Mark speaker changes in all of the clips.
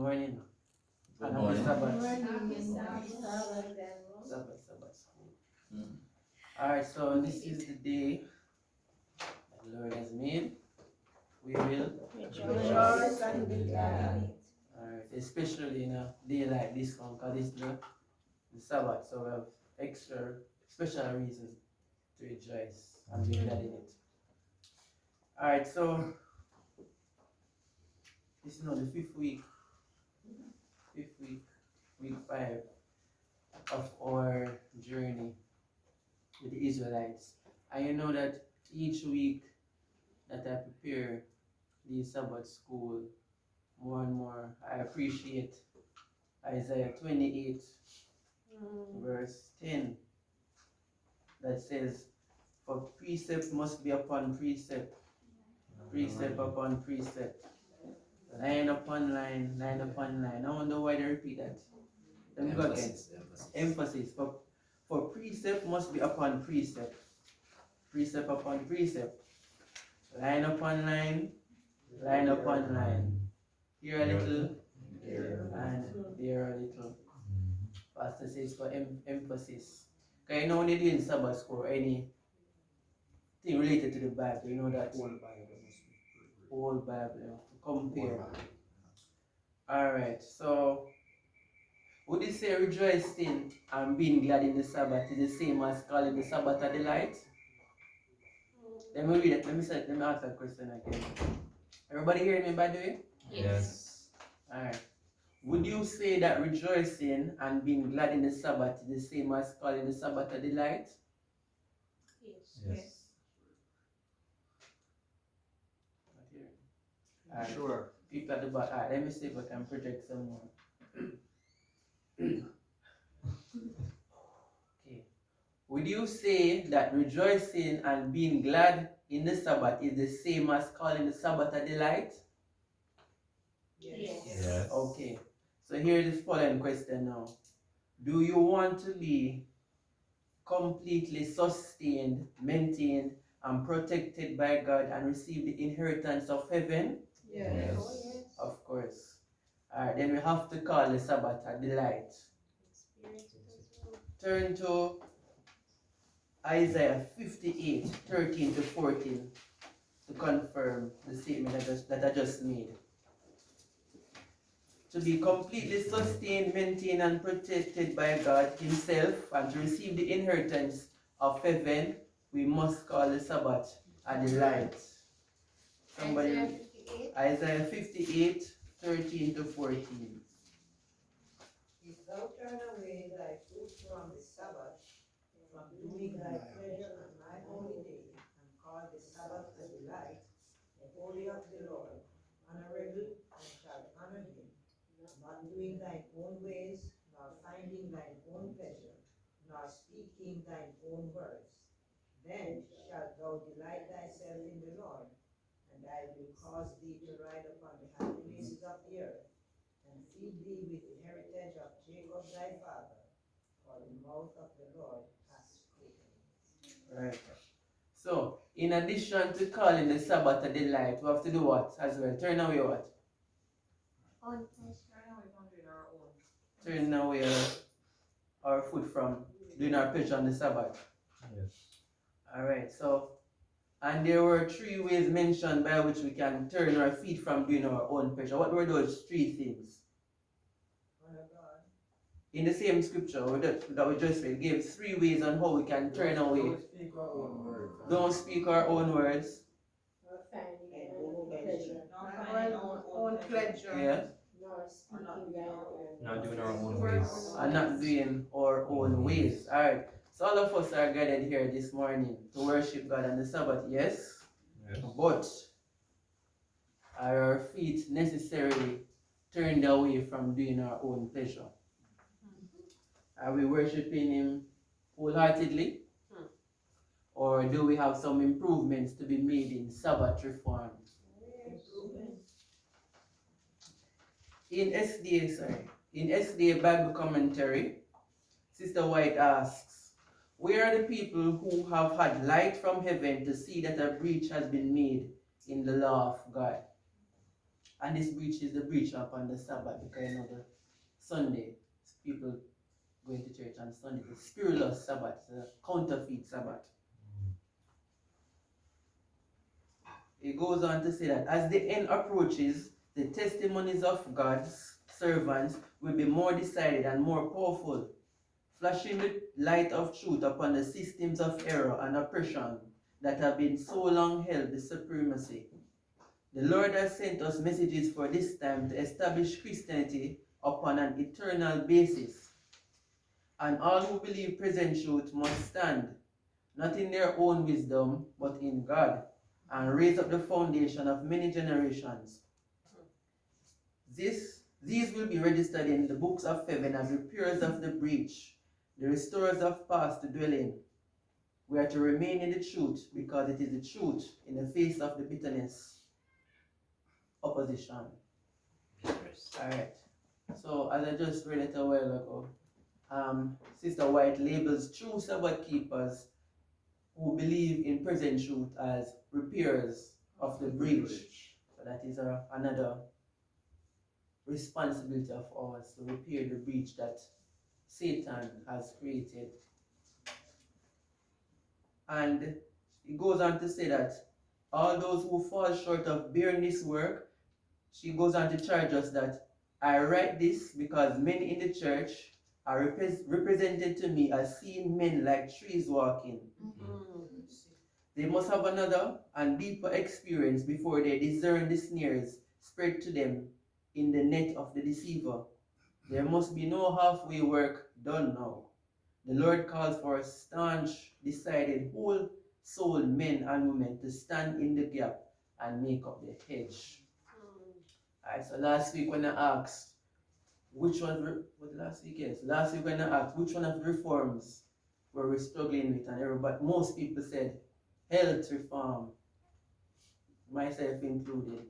Speaker 1: morning.
Speaker 2: Good
Speaker 1: And happy
Speaker 2: morning.
Speaker 1: Sabbath.
Speaker 3: Happy
Speaker 1: Sabbath school. Alright, so this is the day that the Lord has made. We will
Speaker 3: Rejoice and be glad.
Speaker 1: Alright, especially in a day like this one, because it's the Sabbath, so we have extra special reasons to rejoice and be glad in it. Alright, so this is now the fifth week, week 5 of our journey with the Israelites. And you know that each week that I prepare the Sabbath school, more and more I appreciate Isaiah 28, verse 10, that says, "For precept must be upon precept, precept upon precept, line upon line, line upon line." I wonder why they repeat that. Let me go again. Emphasis. For precept must be upon precept, precept upon precept, line upon line, line upon line. Here a little, and there a little. Pastor says for emphasis. Because you know when you're doing Sabbath school or anything related to the Bible, you know that whole Bible, compare. Alright, so would you say rejoicing and being glad in the Sabbath is the same as calling the Sabbath a delight? Let me read it. Let me ask that question again. Everybody hearing me by the way?
Speaker 2: Yes.
Speaker 1: Alright. Would you say that rejoicing and being glad in the Sabbath is the same as calling the Sabbath a delight?
Speaker 2: Yes.
Speaker 1: Not hearing. Alright.
Speaker 4: Sure.
Speaker 1: People at the back. Alright, let me see if I can project some more. Okay. Would you say that rejoicing and being glad in the Sabbath is the same as calling the Sabbath a delight?
Speaker 2: Yes.
Speaker 1: Okay. So here is the following question now. Do you want to be completely sustained, maintained, and protected by God and receive the inheritance of heaven?
Speaker 2: Yes.
Speaker 1: Of course. Alright, then we have to call the Sabbath a delight. Turn to Isaiah 58, 13 to 14 to confirm the statement that I just made. To be completely sustained, maintained, and protected by God Himself and to receive the inheritance of heaven, we must call the Sabbath a delight. Somebody, Isaiah 58, 13 to 14.
Speaker 5: If thou turn away thy foot from the Sabbath, from doing thy pleasure on my holy day, and call the Sabbath a delight, the holy of the Lord, honorable, and shall honor him, not doing thine own ways, nor finding thine own pleasure, nor speaking thine own words, then shalt thou delight thyself in the Lord, and I will cause thee to ride upon the high places of the earth, and feed thee with the heritage of Jacob thy father, for the mouth of the Lord hath spoken.
Speaker 1: Right. So, in addition to calling the Sabbath a delight, we have to do what as well? Turn away what? Turn away our foot from doing our pleasure on the Sabbath.
Speaker 2: Yes.
Speaker 1: Alright, so, and there were 3 ways mentioned by which we can turn our feet from doing our own pleasure. What were those 3 things?
Speaker 5: Honor God.
Speaker 1: In the same scripture that we just read, gave 3 ways on how we can turn away.
Speaker 4: Don't speak our own words.
Speaker 1: Don't speak our own words.
Speaker 3: Own pleasure.
Speaker 1: Yeah.
Speaker 2: Not doing our own ways.
Speaker 1: And not doing our own ways. Alright. So all of us are gathered here this morning to worship God on the Sabbath, yes?
Speaker 2: Yes.
Speaker 1: But are our feet necessarily turned away from doing our own pleasure? Are we worshiping Him wholeheartedly? Or do we have some improvements to be made in Sabbath reform? In SDA Bible commentary, Sister White asks, where are the people who have had light from heaven to see that a breach has been made in the law of God? And this breach is the breach upon the Sabbath, because you know the Sunday, people going to church on Sunday, the spiritual Sabbath, the counterfeit Sabbath. It goes on to say that as the end approaches, the testimonies of God's servants will be more decided and more powerful, flashing the light of truth upon the systems of error and oppression that have been so long held the supremacy. The Lord has sent us messages for this time to establish Christianity upon an eternal basis. And all who believe present truth must stand, not in their own wisdom, but in God, and raise up the foundation of many generations. These will be registered in the books of heaven as repairs of the breach, the restorers of paths to dwell in. We are to remain in the truth, because it is the truth in the face of the bitterness, opposition. Alright, so as I just read it a while ago, Sister White labels true Sabbath keepers who believe in present truth as repairers of the breach. So that is another responsibility of ours, to repair the breach that Satan has created. And it goes on to say that all those who fall short of bearing this work, she goes on to charge us that I write this because many in the church are represented to me as seeing men like trees walking. They must have another and deeper experience before they discern the snares spread to them in the net of the deceiver. There must be no halfway work done now. The Lord calls for staunch, decided, whole-souled men and women to stand in the gap and make up the hedge. Alright, so last week when I asked which one, last week when I asked which one of the reforms were we struggling with, and everybody, most people said health reform, myself included.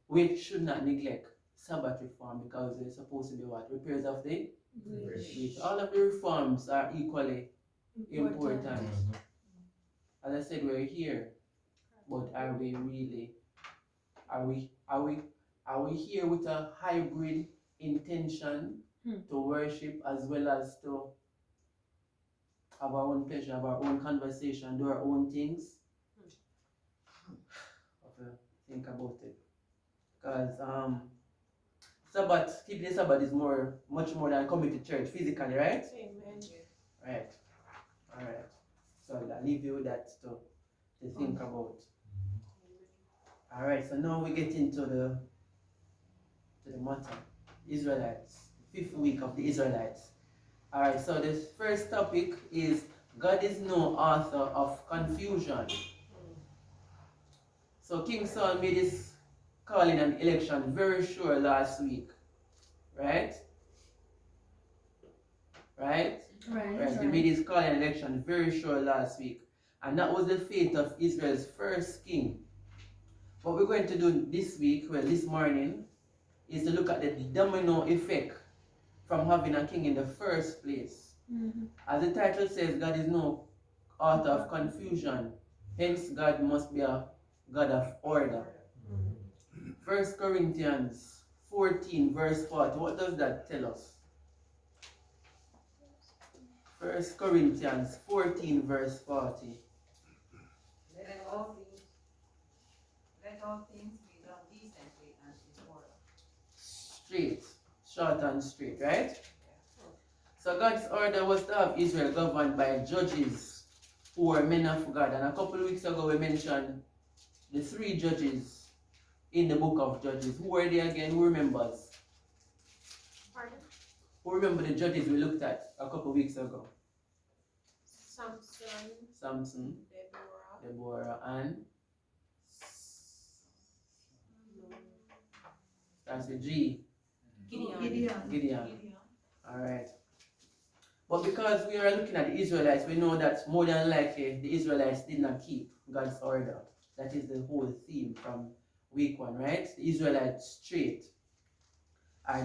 Speaker 1: We should not neglect Sabbath reform, because they're supposed to be what? Repairs of the breach. All of the reforms are equally important. As I said, we're here, but are we really? Are we here with a hybrid intention to worship as well as to have our own pleasure, have our own conversation, do our own things? Okay, think about it. Because Sabbath, keeping the Sabbath is much more than coming to church physically, right?
Speaker 3: Amen.
Speaker 1: Right. Alright. So I'll leave you with that to think about. Alright, so now we get into the matter. Israelites. 5th week of the Israelites. Alright, so the first topic is God is no author of confusion. So King Saul made his calling an election very sure last week. Right? Right? He made his calling an election very sure last week. And that was the fate of Israel's first king. What we're going to do this week, this morning, is to look at the domino effect from having a king in the first place. As the title says, God is no author of confusion. Hence, God must be a God of order. 1 Corinthians 14 verse 40. What does that tell us? 1 Corinthians 14 verse 40.
Speaker 5: Let all things be done decently and in order.
Speaker 1: Straight, short and straight, right? So God's order was to have Israel governed by judges who were men of God. And a couple of weeks ago we mentioned the 3 judges in the book of Judges. Who were they again? Who remembers?
Speaker 3: Pardon?
Speaker 1: Who remember the judges we looked at a couple of weeks ago? Samson, Deborah, and starts with G. Gideon. Alright. But because we are looking at the Israelites, we know that more than likely the Israelites did not keep God's order. That is the whole theme from week 1, right? The Israelites straight.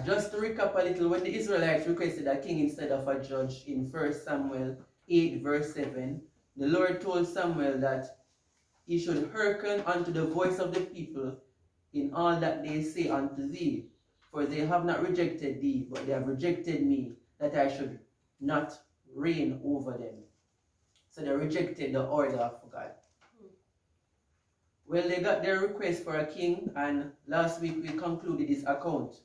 Speaker 1: Just to recap a little, when the Israelites requested a king instead of a judge in 1 Samuel 8 verse 7, the Lord told Samuel that he should hearken unto the voice of the people in all that they say unto thee. For they have not rejected thee, but they have rejected me, that I should not reign over them. So they rejected the order of God. Well, they got their request for a king, and last week we concluded this account.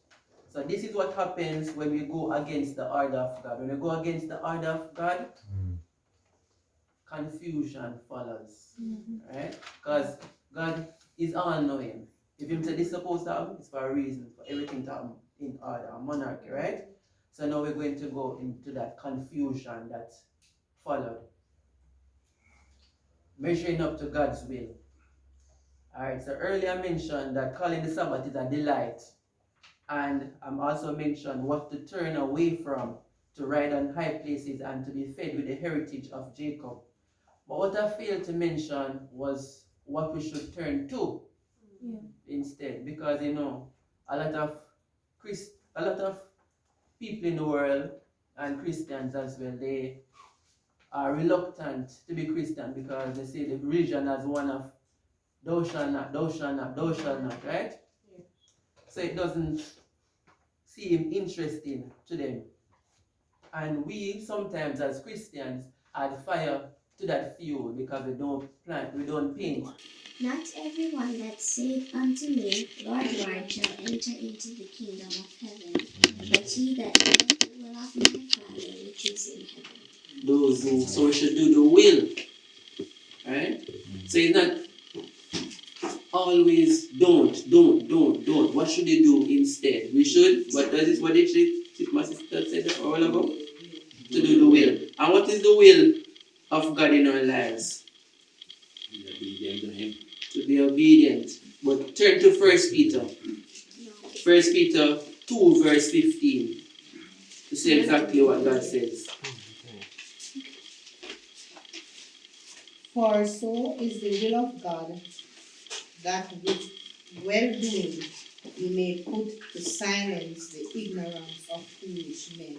Speaker 1: So this is what happens when we go against the order of God. When we go against the order of God, confusion follows. Right? Because God is all-knowing. If Him say this is supposed to happen, it's for a reason, for everything to happen in order, a monarchy, right? So now we're going to go into that confusion that followed. Measuring up to God's will. Alright, so earlier I mentioned that calling the Sabbath is a delight. And I'm also mentioned what to turn away from, to ride on high places and to be fed with the heritage of Jacob. But what I failed to mention was what we should turn to instead. Because a lot of people in the world, and Christians as well, they are reluctant to be Christian because they see the religion as one of thou shalt not, thou shalt not, thou shalt not, right?
Speaker 3: Yeah.
Speaker 1: So it doesn't seem interesting to them. And we sometimes as Christians add fire to that fuel because we don't plant, we don't paint.
Speaker 4: Not everyone that saith unto me, Lord, Lord, shall enter into the kingdom of heaven, but he that doeth the will of my Father which is in heaven.
Speaker 1: So we should do the will. Right? So it's not always don't. What should they do instead? We should, what did my sister said a while ago? To do the will. And what is the will of God in our lives?
Speaker 2: Be obedient to Him.
Speaker 1: To be obedient. But turn to 1 Peter. 1 Peter 2 verse 15. To see exactly what God says.
Speaker 6: For so is the will of God, that with well-doing He may put to silence the ignorance of foolish men.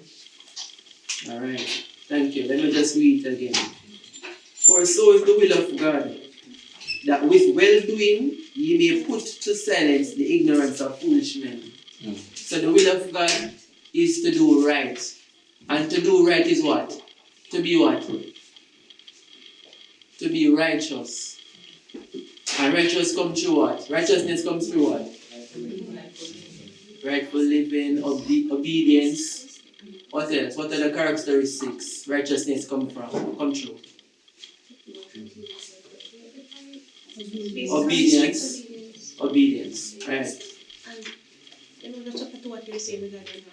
Speaker 1: Alright, thank you. Let me just read it again. For so is the will of God, that with well-doing He may put to silence the ignorance of foolish men. So the will of God is to do right. And to do right is what? To be what? To be righteous. And righteous comes through what? Righteousness comes through what? Rightful living, obedience. What else? What are the characteristics righteousness come through? Obedience. Right.
Speaker 3: And just to what you're saying regarding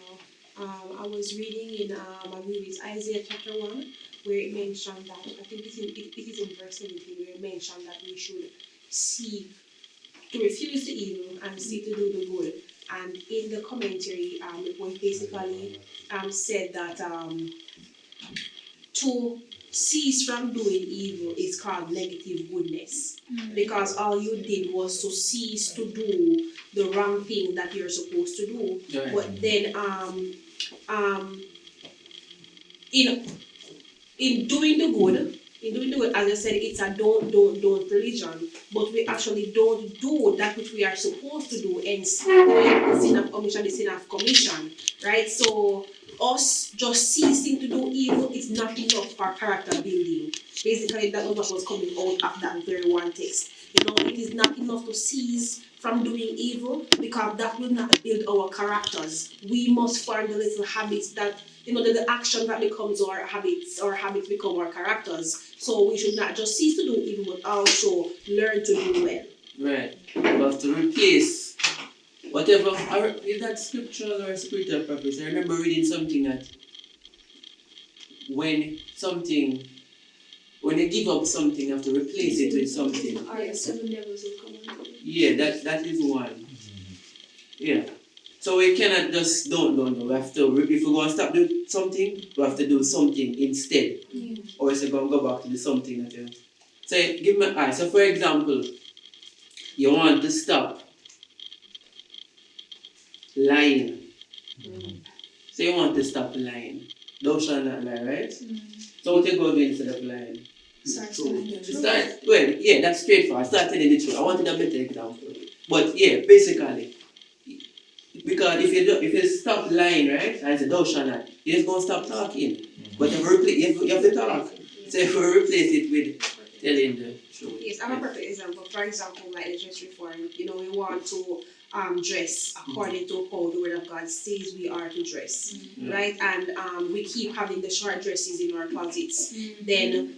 Speaker 3: now, I was reading in I believe it's Isaiah chapter 1, where it mentioned that, I think it is in verse 17, where it mentioned that we should seek to refuse the evil and seek to do the good. And in the commentary, it was basically said that to cease from doing evil is called negative goodness. Because all you did was to cease to do the wrong thing that you're supposed to do.
Speaker 1: Right.
Speaker 3: But then in doing the good, as I said, it's a don't religion, but we actually don't do that which we are supposed to do, and the sin of omission, the sin of commission, right? So us just ceasing to do evil is not enough for character building. Basically, that was what was coming out of that very one text. It is not enough to cease from doing evil, because that will not build our characters. We must form the little habits that, the action that becomes our habits become our characters. So we should not just cease to do evil, but also learn to do well.
Speaker 1: Right. We have to replace whatever, is that scriptural or spiritual prophecy? I remember reading something that when you give up something, you have to replace it with something.
Speaker 3: Or 7 devils will come on.
Speaker 1: Yeah, that is one. Yeah. So we cannot just don't. We have to, if we're going to stop doing something, we have to do something instead. Or else we're going to go back to the something that you. So give me an eye. So for example, you want to stop lying. So you want to stop lying. Thou shalt not lie, right? So what you go do instead of lying?
Speaker 3: Start telling the truth.
Speaker 1: Well, yeah, that's straightforward. Start telling the truth. I wanted a better example. But yeah, basically, because if you stop lying, right, and say thou shalt not, you're just gonna stop talking. But if you have to talk. So if we replace it with telling the truth.
Speaker 3: Yes, I'm a perfect example. For example, like the dress reform, we want to dress according to how the word of God says we are to dress, right? And we keep having the short dresses in our closets. Then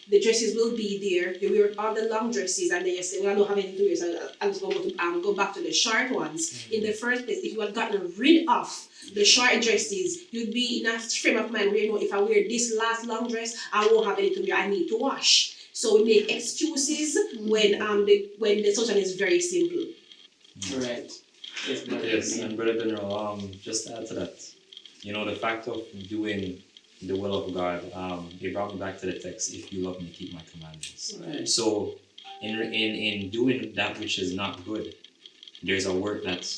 Speaker 3: the dresses will be there. You wear all the long dresses, and then you say, "Well, I don't have anything to wear, so I'm just going to go back to the short ones." In the first place, if you had gotten rid of the short dresses, you'd be in a frame of mind where if I wear this last long dress, I won't have anything to wear. I need to wash. So we make excuses when the solution is very simple.
Speaker 1: Right. Yes, brother.
Speaker 7: Yes, and Brother Denrol, just to add to that, the fact of doing the will of God, it brought me back to the text, if you love me, keep my commandments.
Speaker 1: Right.
Speaker 7: So, in doing that which is not good, there's a work that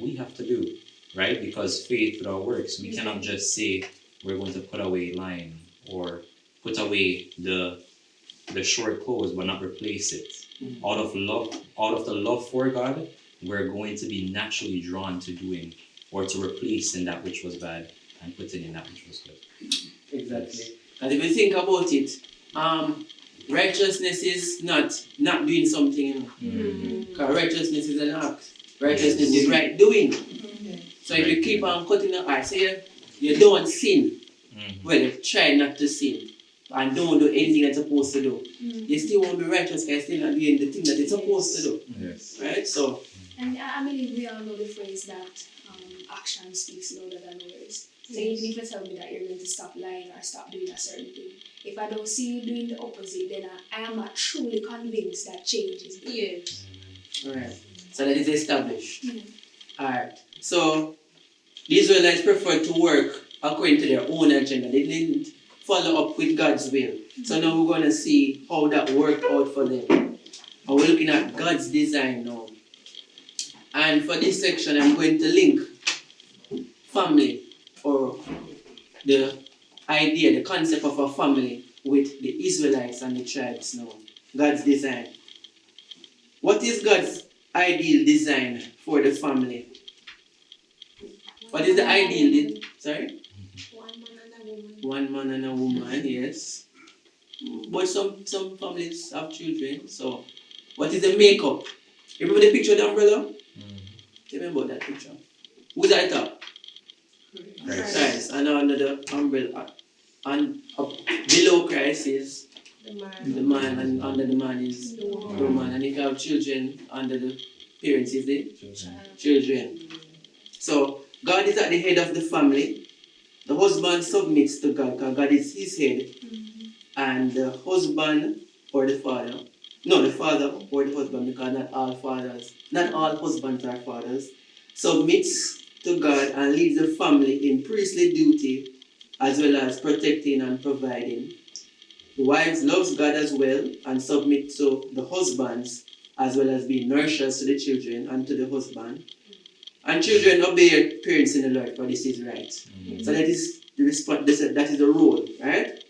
Speaker 7: we have to do, right? Because faith without works, we cannot just say we're going to put away lying or put away the short clothes but not replace it. Out of the love for God, we're going to be naturally drawn to doing or to replacing that which was bad and putting in that which was good.
Speaker 1: Exactly. And if you think about it, righteousness is not doing something. Because righteousness is an act. Righteousness is right doing. So if you keep on cutting the eye, say you don't sin, well, try not to sin and don't do anything that's supposed to do. You still won't be righteous because you're still not doing the thing that it's supposed to do.
Speaker 7: Yes.
Speaker 1: Right? So.
Speaker 8: And I believe we all know the phrase that action speaks louder than words. So even if you tell me that you're going to stop lying or stop doing a certain thing, if I don't see you doing the opposite, then I am not truly convinced that change is good.
Speaker 3: Yeah.
Speaker 1: Alright. So that is established.
Speaker 8: Yeah.
Speaker 1: Alright. So the Israelites preferred to work according to their own agenda. They didn't follow up with God's will. So now we're going to see how that worked out for them. And we're looking at God's design now. And for this section, I'm going to link family, or the idea, the concept of a family, with the Israelites and the tribes now. God's design. What is God's ideal design for the family? What is the ideal? Sorry? One man and a woman, yes. But some families have children, so what is the makeup? Remember the picture of the umbrella? Tell me about that picture. Who's at the top? Christ. And under the umbrella. And below Christ is the man, and under the man is the woman. And if you have children, under the parents is the children. So God is at the head of the family. The husband submits to God because God is his head. And the husband or the father, no, the father or the husband, because not all husbands are fathers, submits to God and leads the family in priestly duty as well as protecting and providing. The wives loves God as well and submit to the husbands as well as being nourishers to the children and to the husband. And children obey your parents in the Lord, for this is right. So that is the response. That is the role, right?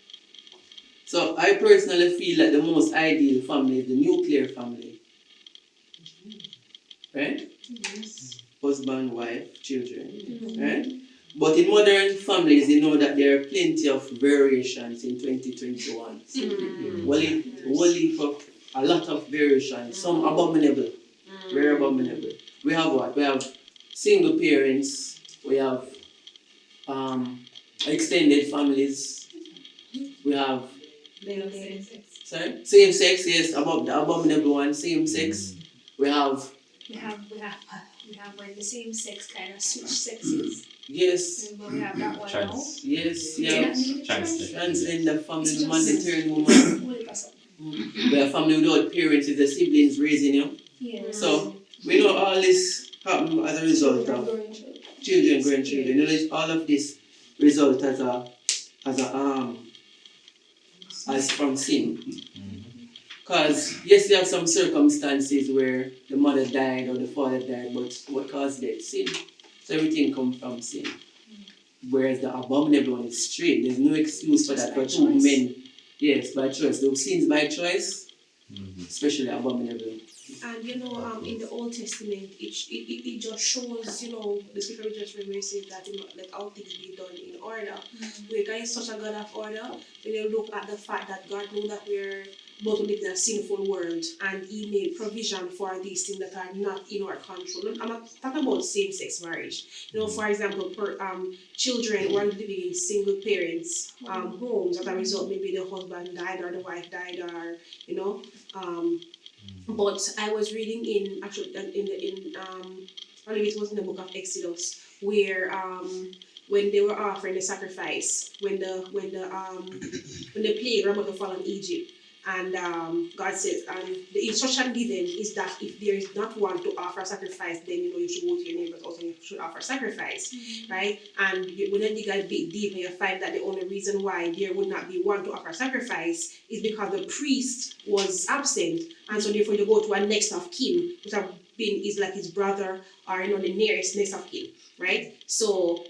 Speaker 1: So I personally feel that the most ideal family is the nuclear family, right? Husband, wife, children, right? But in modern families, you know that there are plenty of variations in 2021. A lot of variations. Some abominable, very abominable. We have what? We have single parents. We have extended families. We have same sex, yes, above the abominable one, same sex. We have
Speaker 8: when the same sex kind of switch sexes.
Speaker 1: yes.
Speaker 8: But we have that one now.
Speaker 1: Yes,
Speaker 8: Yeah.
Speaker 1: yeah. Transgender family, man, the third woman. We have family without parents, is the siblings raising you.
Speaker 8: Yeah.
Speaker 1: So we know all this happen as a result of children, grandchildren. You know, all of this result as from sin. Because yes, you have some circumstances where the mother died or the father died, but what caused death? Sin. So everything comes from sin. Whereas the abominable one is straight. There's no excuse for that for two men. Yes, by choice. Those sins by choice, especially abominable.
Speaker 3: And in the Old Testament, it just shows, the scripture we just read where it says that, let all things be done in order. Where God is such a God of order, when you look at the fact that God knows that we're about to live in a sinful world, and He made provision for these things that are not in our control. I'm not talking about same-sex marriage. For example, children who are living in single parents homes, as a result, maybe the husband died or the wife died, or but I was reading I believe it was in the book of Exodus, where when they were offering the sacrifice, when the plague were about to fall on Egypt, and God said, and the instruction given is that if there is not one to offer sacrifice, then you should go to your neighbor's house and you should offer sacrifice, right? And when you dig a bit deep, and you find that the only reason why there would not be one to offer sacrifice is because the priest was absent, and so therefore you go to a next of kin, which is like his brother or the nearest next of kin, right? So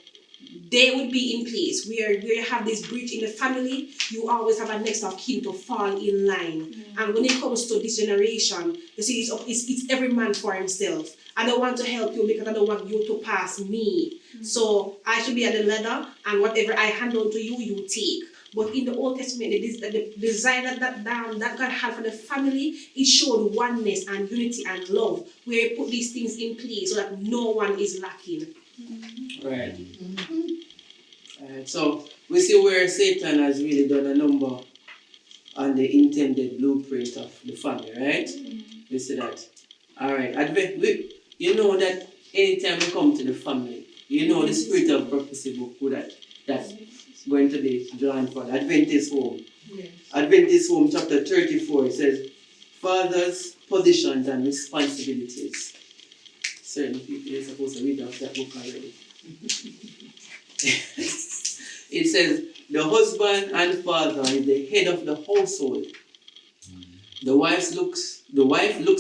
Speaker 3: they would be in place where you have this breach in the family. You always have a next of kin to fall in line. And when it comes to this generation, you see, it's every man for himself. I don't want to help you because I don't want you to pass me. So I should be at the ladder, and whatever I hand on to you, you take. But in the Old Testament, the design that God had for the family, it showed oneness and unity and love, where He put these things in place so that no one is lacking.
Speaker 1: Right. So we see where Satan has really done a number on the intended blueprint of the family, right? We see that. Alright. You know that anytime we come to the family, the spirit of prophecy book that's going to be drawn for the Adventist home.
Speaker 6: Yes.
Speaker 1: Adventist home chapter 34, it says, Father's positions and responsibilities. Certain people are supposed to read off that book already. It says, the husband and father is the head of the household. The wife looks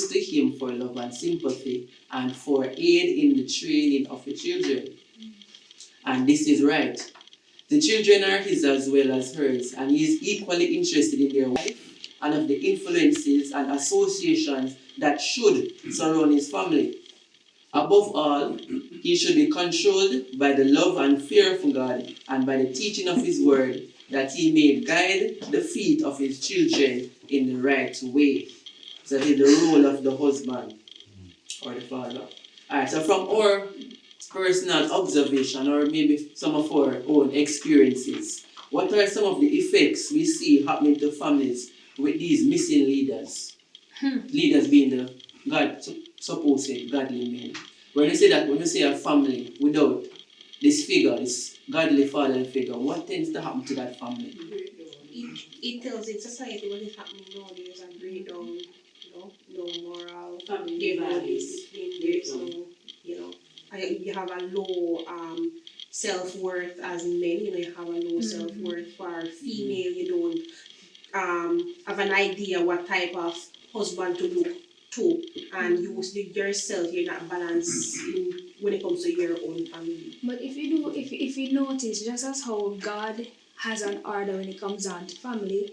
Speaker 1: to him for love and sympathy and for aid in the training of the children. And this is right. The children are his as well as hers, and he is equally interested in their life and of the influences and associations that should surround his family. Above all, he should be controlled by the love and fear of God and by the teaching of His word, that he may guide the feet of his children in the right way. So that is the role of the husband or the father. Alright, so from our personal observation, or maybe some of our own experiences, what are some of the effects we see happening to families with these missing leaders? Leaders being the supposed godly men. When you say a family without this figure, this godly father figure, what tends to happen to that family?
Speaker 3: It tells in society what is happening nowadays, and breakdown, no moral,
Speaker 2: Family
Speaker 3: there's no
Speaker 2: values.
Speaker 3: discipline, there's no, you have a low self-worth as men, you have a low self-worth. For female, you don't have an idea what type of husband to look to, and yourself, you're not balanced when it comes to your own family.
Speaker 8: But if you notice, just as how God has an order when it comes down to family,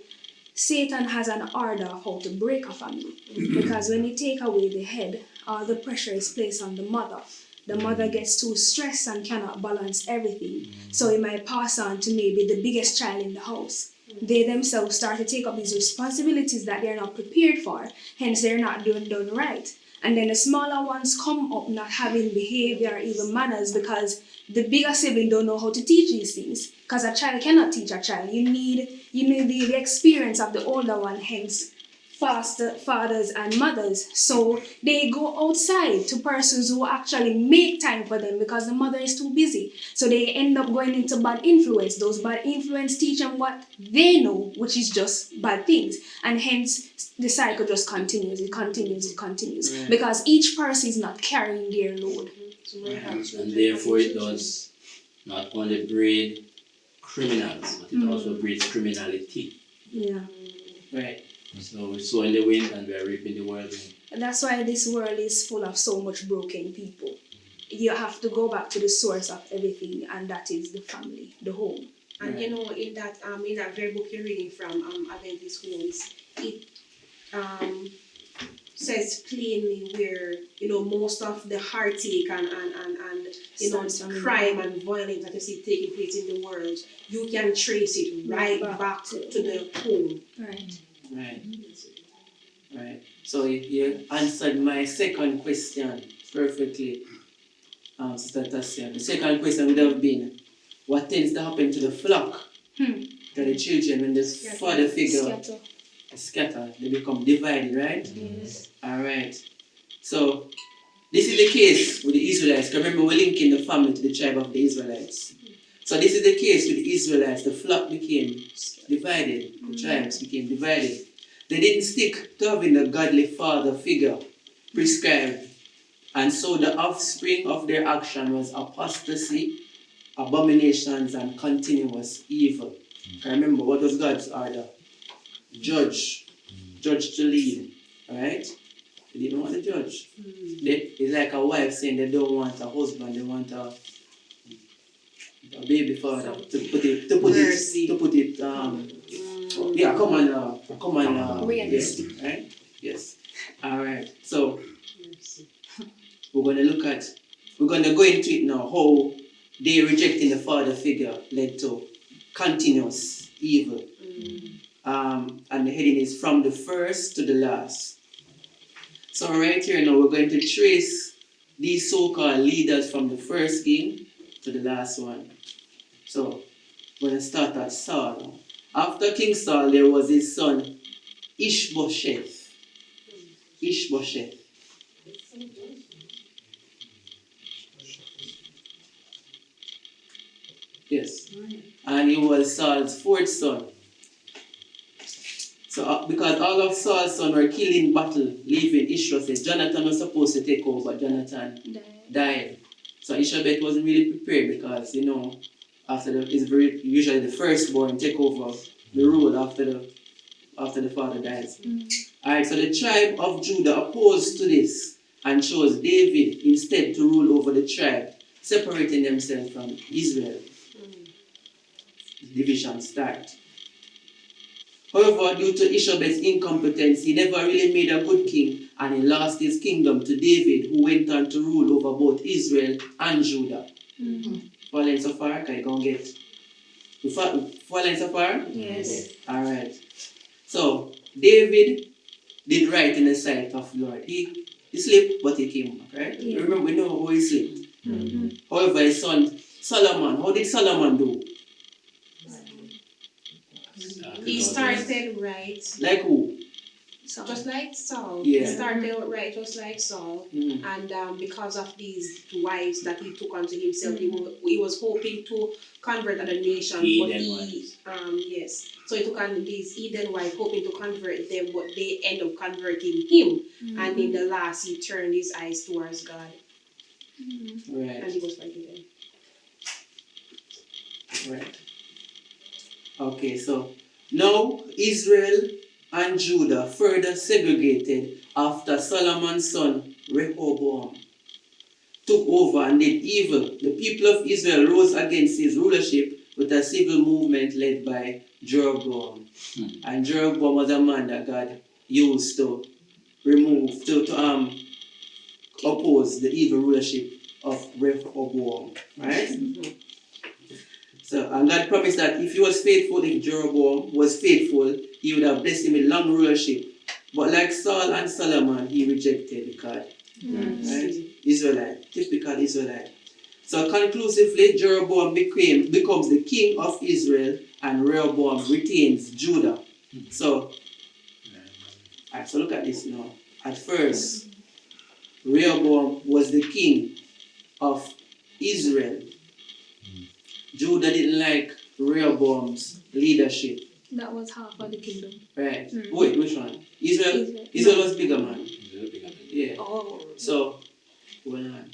Speaker 8: Satan has an order of how to break a family. Because when you take away the head, all the pressure is placed on the mother. The mother gets too stressed and cannot balance everything. So it might pass on to maybe the biggest child in the house. They themselves start to take up these responsibilities that they're not prepared for, hence they're not doing done right. And then the smaller ones come up not having behavior or even manners because the bigger sibling don't know how to teach these things. Because a child cannot teach a child. You need the experience of the older one, hence fathers and mothers. So they go outside to persons who actually make time for them because the mother is too busy. So they end up going into bad influence. Those bad influence teach them what they know, which is just bad things. And hence the cycle just continues. It continues.
Speaker 1: Right.
Speaker 8: Because each person is not carrying their load.
Speaker 2: And therefore it does not only breed criminals, but it also breeds criminality.
Speaker 8: Yeah.
Speaker 1: Right.
Speaker 2: So we sow in the wind and we are reaping the whirlwind.
Speaker 8: And that's why this world is full of so much broken people. You have to go back to the source of everything, and that is the family, the home.
Speaker 3: And in that very book you're reading from, Adventist Homes, says plainly where, most of the heartache and
Speaker 8: Starts from
Speaker 3: crime and violence that you see taking place in the world, you can trace it right back to the home.
Speaker 8: Right.
Speaker 1: Right. So you answered my second question perfectly, Sister Tassia. The second question would have been, what tends to happen to the flock, to the children when the father figure scatter, they become divided, right?
Speaker 8: Yes.
Speaker 1: Alright. So this is the case with the Israelites. Remember, we're linking the family to the tribe of the Israelites. So this is the case with the Israelites. The flock became divided. The tribes became divided. They didn't stick to having a godly father figure prescribed. And so the offspring of their action was apostasy, abominations, and continuous evil. Remember, what was God's order? Judge to lead. Alright? They didn't want to judge. It's like a wife saying they don't want a husband, they want a baby father to put it yeah, come on
Speaker 8: Realistic.
Speaker 1: yes, right? Yes. Alright. So we're gonna go into it now, how they rejecting the father figure led to continuous evil. And the heading is from the first to the last. So right here now we're going to trace these so-called leaders from the first king to the last one. So we're going to start at Saul. After King Saul, there was his son Ishbosheth. Yes. And he was Saul's fourth son. So because all of Saul's sons were killed in battle, leaving Ishbosheth, Jonathan was supposed to take over. Jonathan died. So Ishbosheth wasn't really prepared because, it's usually the firstborn take over the rule after the father dies. Alright, so the tribe of Judah opposed to this and chose David instead to rule over the tribe, separating themselves from Israel. Division start. However, due to Ishbosheth's incompetence, he never really made a good king, and he lost his kingdom to David, who went on to rule over both Israel and Judah. Following so far? Can you go and get? Following so far?
Speaker 8: Yes.
Speaker 1: Alright. So, David did right in the sight of the Lord. He slept, but he came back, right?
Speaker 8: Yeah.
Speaker 1: Remember, we know how he slept. However, his son Solomon, how did Solomon do?
Speaker 3: He started right,
Speaker 1: Like who?
Speaker 3: just like Saul.
Speaker 1: Yeah.
Speaker 3: He started right just like Saul. And because of these wives that he took onto himself, he was hoping to convert other nations, yes. So he took on these Eden wives, hoping to convert them, but they end up converting him. And in the last, he turned his eyes towards God,
Speaker 1: Right.
Speaker 3: and he was forgiven.
Speaker 1: Right. Okay, so now Israel and Judah further segregated after Solomon's son Rehoboam took over and did evil. The people of Israel rose against his rulership with a civil movement led by Jeroboam. And Jeroboam was a man that God used to oppose the evil rulership of Rehoboam. Right? So, and God promised that if he was faithful, if Jeroboam was faithful, he would have blessed him with long rulership. But like Saul and Solomon, he rejected God. Right? Israelite, typical Israelite. So conclusively, Jeroboam becomes the king of Israel, and Rehoboam retains Judah. So look at this now. At first, Rehoboam was the king of Israel. Judah didn't like Rehoboam's leadership.
Speaker 8: That was half of the kingdom.
Speaker 1: Right. Wait, which one? Israel was bigger, man. Yeah.
Speaker 8: Oh.
Speaker 1: So, hold on.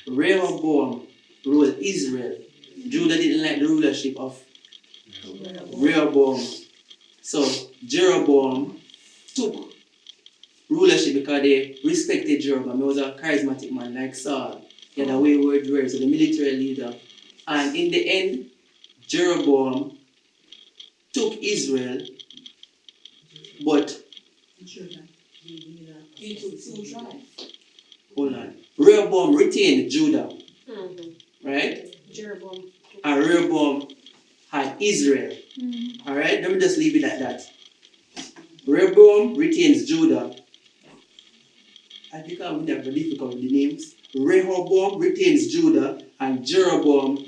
Speaker 1: Rehoboam ruled Israel. Judah didn't like the rulership of Rehoboam. So, Jeroboam took rulership because they respected Jeroboam. He was a charismatic man like Saul. He had a wayward word, so the military leader. And in the end, Jeroboam took Israel But
Speaker 3: Into two tribes.
Speaker 1: hold on. Rehoboam retained Judah, right?
Speaker 3: Jeroboam.
Speaker 1: And Rehoboam had Israel. Alright, let me just leave it at that. Rehoboam retains Judah. I think I'm going to have difficult with the names. Rehoboam retains Judah and Jeroboam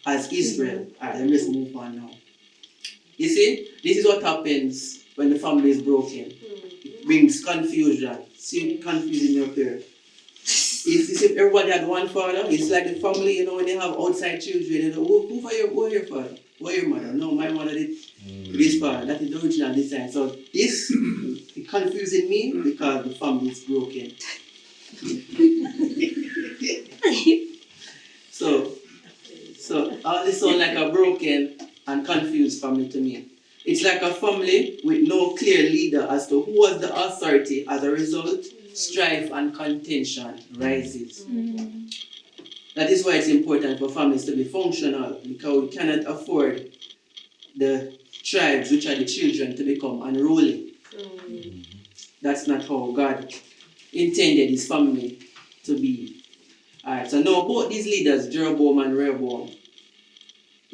Speaker 1: has Israel. Alright, let me just move on now. You see, this is what happens when the family is broken. It brings confusion. See, confusing your pair. It's if everybody had one father, it's like the family, when they have outside children, who are your father? Who are your mother? No, my mother did this part. That is the original design. So this is confusing me because the family is broken. So all this sound like a broken and confused family to me. It's like a family with no clear leader as to who has the authority. As a result, strife and contention rises. That is why it's important for families to be functional, because we cannot afford the tribes, which are the children, to become unruly. That's not how God intended his family to be. Alright, so now both these leaders, Jeroboam and Rehoboam,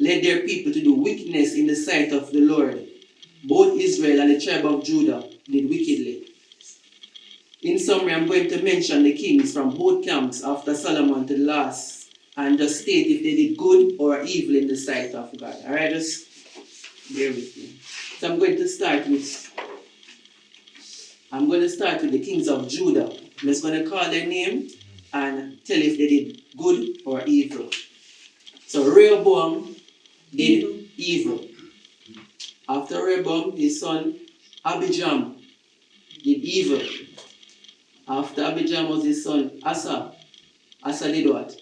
Speaker 1: led their people to do wickedness in the sight of the Lord. Both Israel and the tribe of Judah did wickedly. In summary, I'm going to mention the kings from both camps after Solomon to the last and just state if they did good or evil in the sight of God. Alright, just bear with me. So I'm going to start with the kings of Judah. I'm just going to call their name and tell if they did good or evil. So Rehoboam did evil. After Rehoboam, his son Abijam did evil. After Abijam was his son Asa. Asa did what?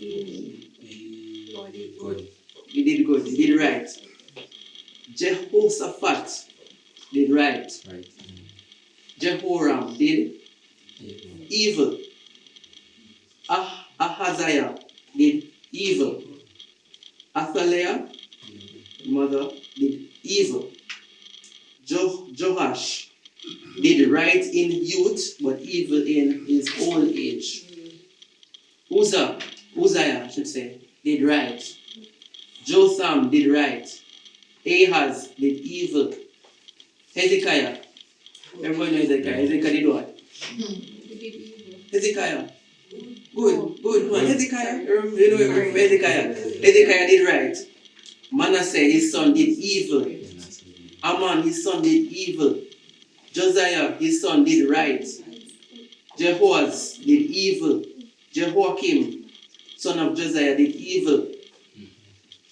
Speaker 2: Good.
Speaker 1: He did good, he did right. Jehoshaphat did right. Jehoram did evil. Ahaziah did evil. Athaliah, mother, did evil. Joash did right in youth, but evil in his old age. Uzziah, I should say, did right. Jotham did right. Ahaz did evil. Hezekiah, everyone knows Hezekiah. Hezekiah did what? Hezekiah. Good. Hezekiah. You know Hezekiah. Hezekiah did right. Manasseh, his son, did evil. Amon, his son, did evil. Josiah, his son, did right. Jehoaz did evil. Jehoiakim, son of Josiah, did evil.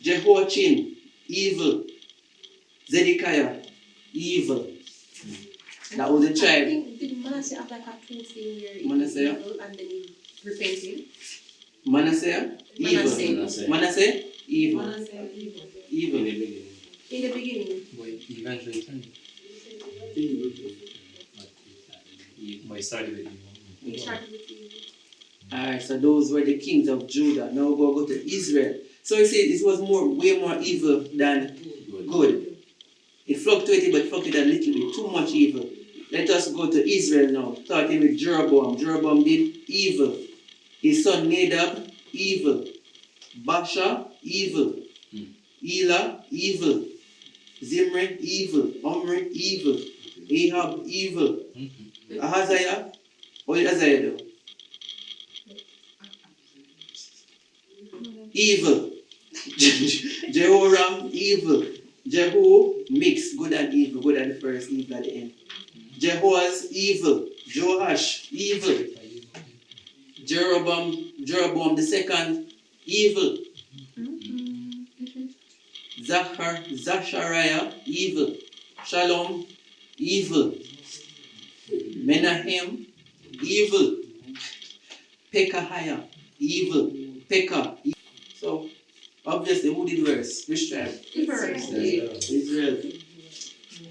Speaker 1: Jehoiachin, evil. Zedekiah, evil. That was the tribe.
Speaker 3: Did Manasseh have like a two thing where he
Speaker 1: Manasseh?
Speaker 3: did evil and then he repented?
Speaker 1: Manasseh, evil. Manasseh, evil.
Speaker 5: Manasseh, evil.
Speaker 1: Evil.
Speaker 3: In the beginning.
Speaker 7: But eventually turned. But he started with evil.
Speaker 3: He started with evil.
Speaker 1: Alright, so those were the kings of Judah. Now we'll go to Israel. So you see, this was way more evil than good. It fluctuated, but it fluctuated a little bit. Too much evil. Let us go to Israel now, starting with Jeroboam. Jeroboam did evil. His son Nadab, evil. Baasha, evil. Elah, evil. Zimri, evil. Omri, evil. Ahab, evil. Ahaziah, what did Ahaziah do? Evil. Jehoram, evil. Jehu, mix, good and evil. Good at the first, evil at the end. Jehoaz, evil. Joash, evil. Jeroboam the second, evil. Zachariah, evil. Shalom, evil. Menahem, evil. Pekahiah, evil. Pekah. So, obviously, who did worse? Which tribe? Israel.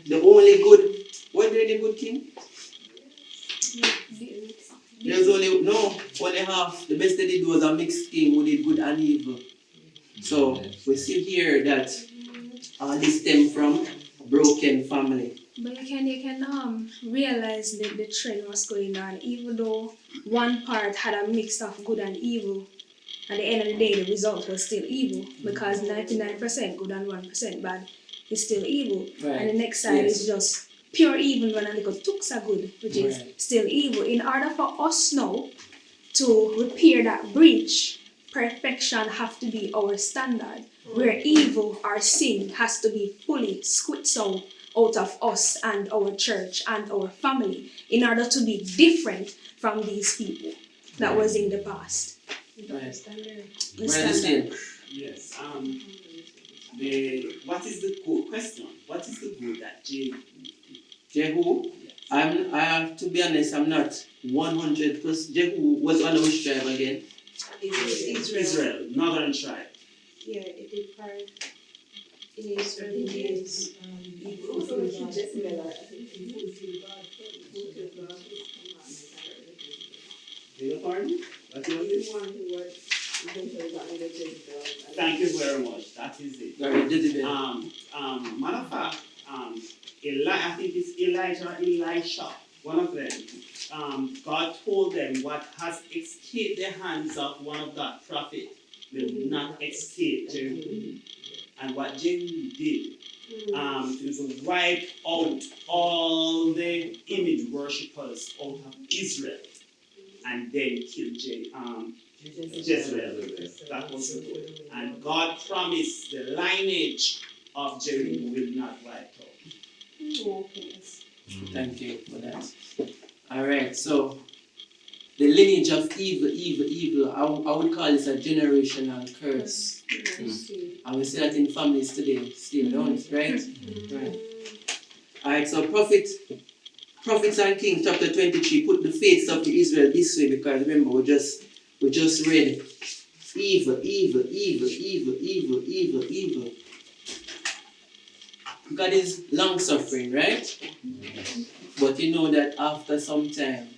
Speaker 1: The only good, was there any good king? There's only half. The best they did was a mixed king who did good and evil. So, we see here that this stem from broken family.
Speaker 8: But you can realize the trend was going on, even though one part had a mix of good and evil. At the end of the day, the result was still evil because 99% good and 1% bad is still evil.
Speaker 1: Right.
Speaker 8: And the next side
Speaker 1: Yes.
Speaker 8: is just pure evil when a little tooks are good, which is
Speaker 1: Right.
Speaker 8: still evil. In order for us now to repair that breach, perfection have to be our standard. Where evil or sin has to be fully squeezed out of us and our church and our family in order to be different from these people that was in the past.
Speaker 1: Right.
Speaker 8: The
Speaker 1: Where is
Speaker 8: standard.
Speaker 1: it?
Speaker 9: Yes. What is the good question? What is the good that Jehu did?
Speaker 1: Jehu? I have to be honest, I'm not 100%. Jehu was on which tribe again?
Speaker 9: Israel, northern tribe.
Speaker 3: Yeah, it did part in his early days.
Speaker 9: Pardon? What was it? Thank you very much. That is it.
Speaker 1: Sorry, Jezebel.
Speaker 9: Matter of fact, I think it's Elijah, Elisha, one of them. God told them what has escaped the hands of one of that prophet will not escape Jehu. And what Jehu did is to wipe out all the image worshippers out of Israel and then kill Jezreel. That was the goal. And God promised the lineage of Jehu will not wipe out.
Speaker 1: Thank you for that. Alright, so the lineage of evil, I would call this a generational curse. And we see that in families today, still, don't we? Right? Right. Alright, so Prophets and Kings chapter 23 put the fates of the Israel this way because remember we just read evil. God is long suffering, right? But you know that after some time,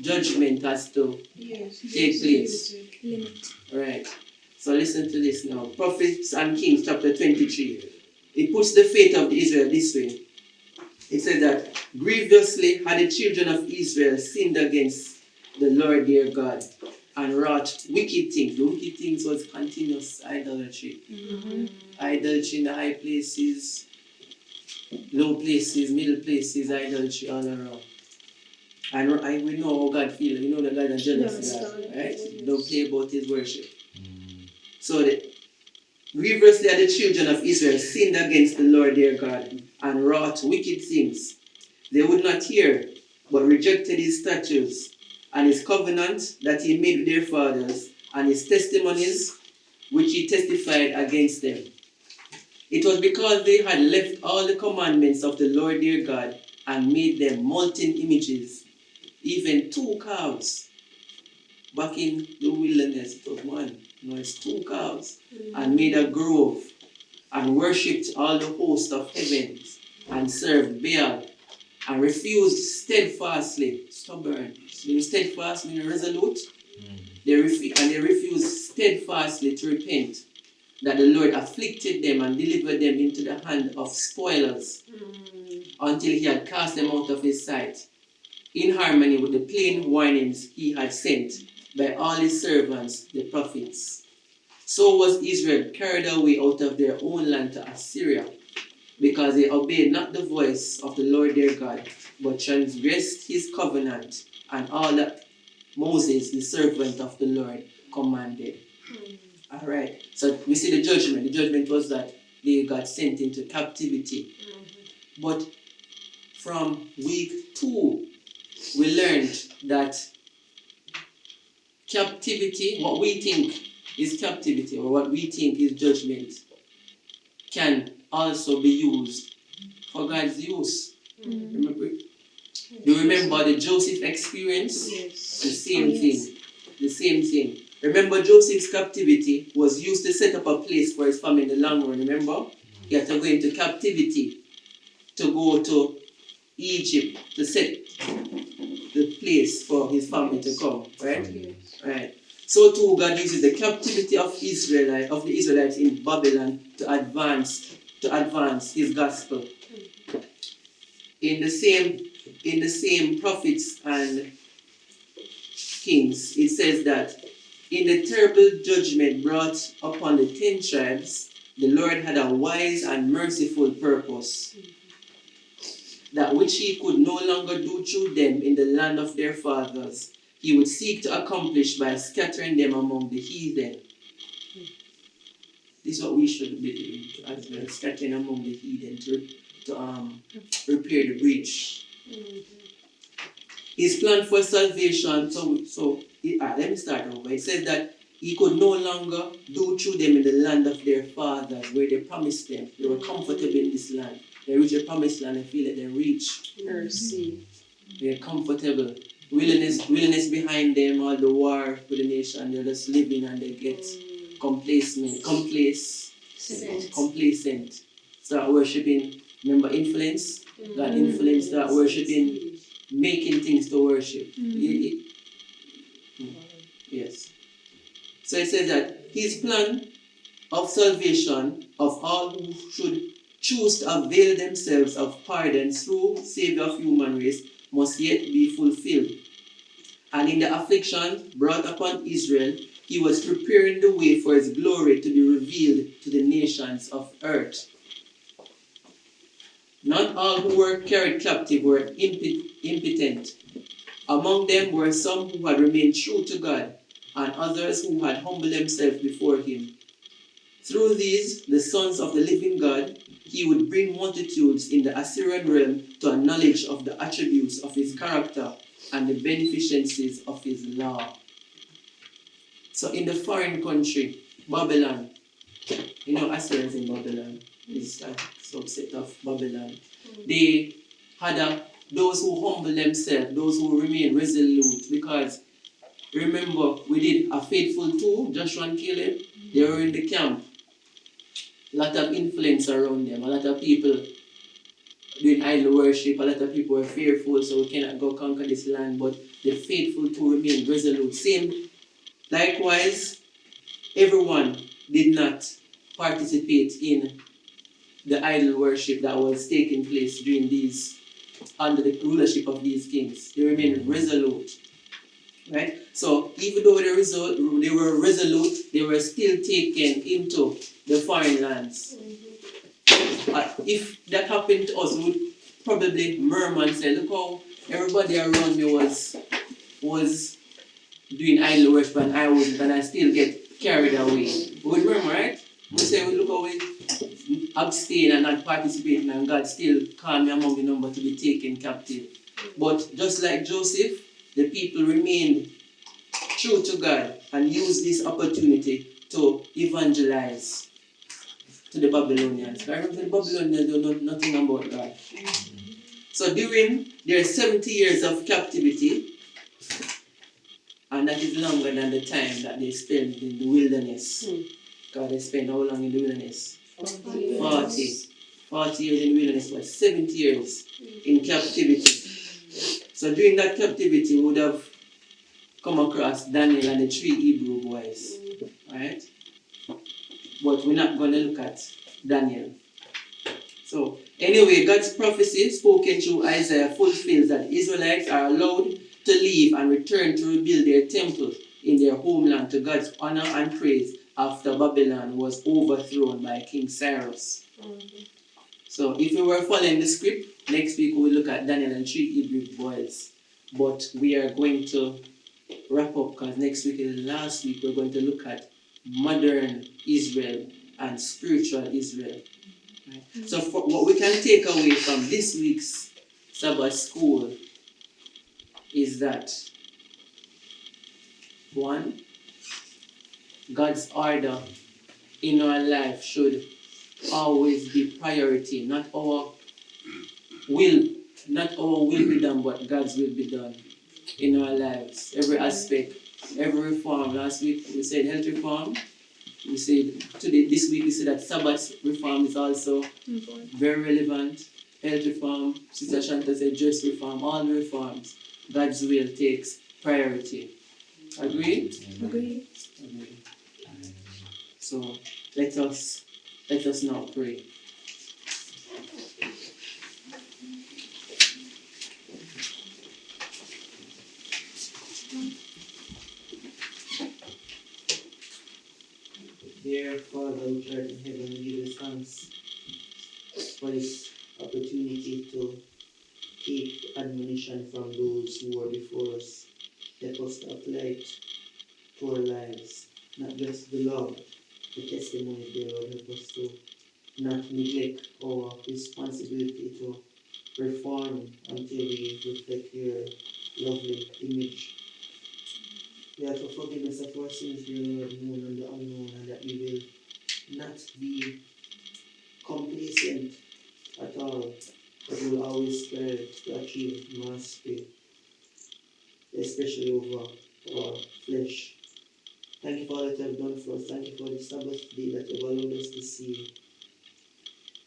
Speaker 1: judgment has to take place. Right. So listen to this now. Prophets and Kings chapter 23. It puts the fate of the Israel this way. It says that grievously had the children of Israel sinned against the Lord their God and wrought wicked things. The wicked things was continuous idolatry. Idolatry in the high places, low places, middle places, idolatry all around. And we know how God feels. You know that God is jealous of God, right? Don't play about his worship. So grievously had the children of Israel sinned against the Lord their God and wrought wicked things. They would not hear, but rejected his statutes and his covenant that he made with their fathers and his testimonies which he testified against them. It was because they had left all the commandments of the Lord their God and made them molten images, even 2 calves. Back in the wilderness, it was one. No, it's 2 calves. And made a grove and worshipped all the host of heavens and served Baal and refused steadfastly, stubborn. Steadfast means resolute. They refused steadfastly to repent that the Lord afflicted them and delivered them into the hand of spoilers until he had cast them out of his sight, in harmony with the plain warnings he had sent by all his servants, the prophets. So was Israel carried away out of their own land to Assyria, because they obeyed not the voice of the Lord their God, but transgressed his covenant and all that Moses, the servant of the Lord, commanded. Alright, so we see the judgment. The judgment was that they got sent into captivity. But from week 2, we learned that captivity, what we think is captivity or what we think is judgment, can also be used for God's use. You remember the Joseph experience?
Speaker 3: Yes.
Speaker 1: The same thing. The same thing. Remember Joseph's captivity was used to set up a place for his family in the long run, remember? He had to go into captivity to go to Egypt to set the place for his family to come, right? Right. So too God uses the captivity of the Israelites in Babylon to advance to advance his gospel. In the same prophets and kings, it says that in the terrible judgment brought upon the 10 tribes, the Lord had a wise and merciful purpose, that which he could no longer do through them in the land of their fathers, he would seek to accomplish by scattering them among the heathen. This is what we should be doing as well, scattering among the heathen to repair the breach. His plan for salvation, let me start over. It says that he could no longer do through them in the land of their fathers, where they promised them. They were comfortable in this land. They reach the promised land and feel that they reach.
Speaker 3: Mercy.
Speaker 1: They're comfortable. Wilderness behind them, all the war with the nation, they're just living and they get complacent. Start worshipping. Remember influence? That influence, start worshipping, making things to worship. Yes. So it says that his plan of salvation of all who should choose to avail themselves of pardon through Savior of human race must yet be fulfilled. And in the affliction brought upon Israel, he was preparing the way for his glory to be revealed to the nations of earth. Not all who were carried captive were impotent. Among them were some who had remained true to God, and others who had humbled themselves before him. Through these, the sons of the living God, he would bring multitudes in the Assyrian realm to a knowledge of the attributes of his character and the beneficencies of his law. So in the foreign country, Babylon, Assyrians in Babylon, is a subset of Babylon. They had those who humble themselves, those who remain resolute, because remember, we did a faithful two, Joshua and Caleb. They were in the camp. A lot of influence around them. A lot of people doing idol worship. A lot of people were fearful, so we cannot go conquer this land. But the faithful two remained resolute. Same, likewise, everyone did not participate in the idol worship that was taking place during these, under the rulership of these kings. They remained resolute. Right? So even though they were resolute, they were still taken into the foreign lands. If that happened to us, we would probably murmur and say, look how everybody around me was doing idol worship and I wasn't, and I still get carried away. We would murmur, right? We say, look how we abstain and not participating, and God still called me among the number to be taken captive. But just like Joseph, the people remained true to God and used this opportunity to evangelize to the Babylonians. I remember the Babylonians don't know nothing about God. So during their 70 years of captivity, and that is longer than the time that they spent in the wilderness. God, they spent how long in the wilderness? 40 years in the wilderness, but 70 years in captivity. So during that captivity, we would have come across Daniel and the 3 Hebrew boys. Right? But we're not going to look at Daniel. So, anyway, God's prophecy spoken through Isaiah fulfills that the Israelites are allowed to leave and return to rebuild their temple in their homeland to God's honor and praise after Babylon was overthrown by King Cyrus. So, if we were following the script, next week we will look at Daniel and 3 Hebrew boys. But we are going to wrap up because next week is the last week. We're going to look at modern Israel and spiritual Israel. Right? So what we can take away from this week's Sabbath school is that 1, God's order in our life should always be priority, not our will be done, but God's will be done in our lives, every aspect, every reform. Last week we said health reform. We said this week we said that Sabbath reform is also very relevant. Health reform, Sister Shanta said dress reform, all the reforms. God's will takes priority. Agree?
Speaker 3: Agree.
Speaker 1: So let us now pray. Dear Father, which art in heaven, we give you thanks for this opportunity to take admonition from those who are before us. Help us to apply it to our lives, not just the law, the testimony thereof. Help us to not neglect our responsibility to reform until we reflect your lovely image. We ask for forgiveness of our sins, dear Lord, known and the unknown, and that we will not be complacent at all, but will always strive to achieve mastery, especially over our flesh. Thank you for all that you have done for us. Thank you for the Sabbath day that you have allowed us to see.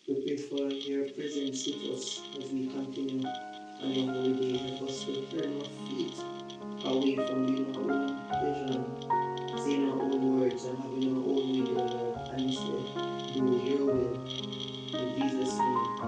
Speaker 1: We pray for your presence with us as we continue on your holy day. Help us to turn our feet away from doing our own pleasure, saying our own words, and having our own way, dear Lord, and instead do your will. In Jesus' name.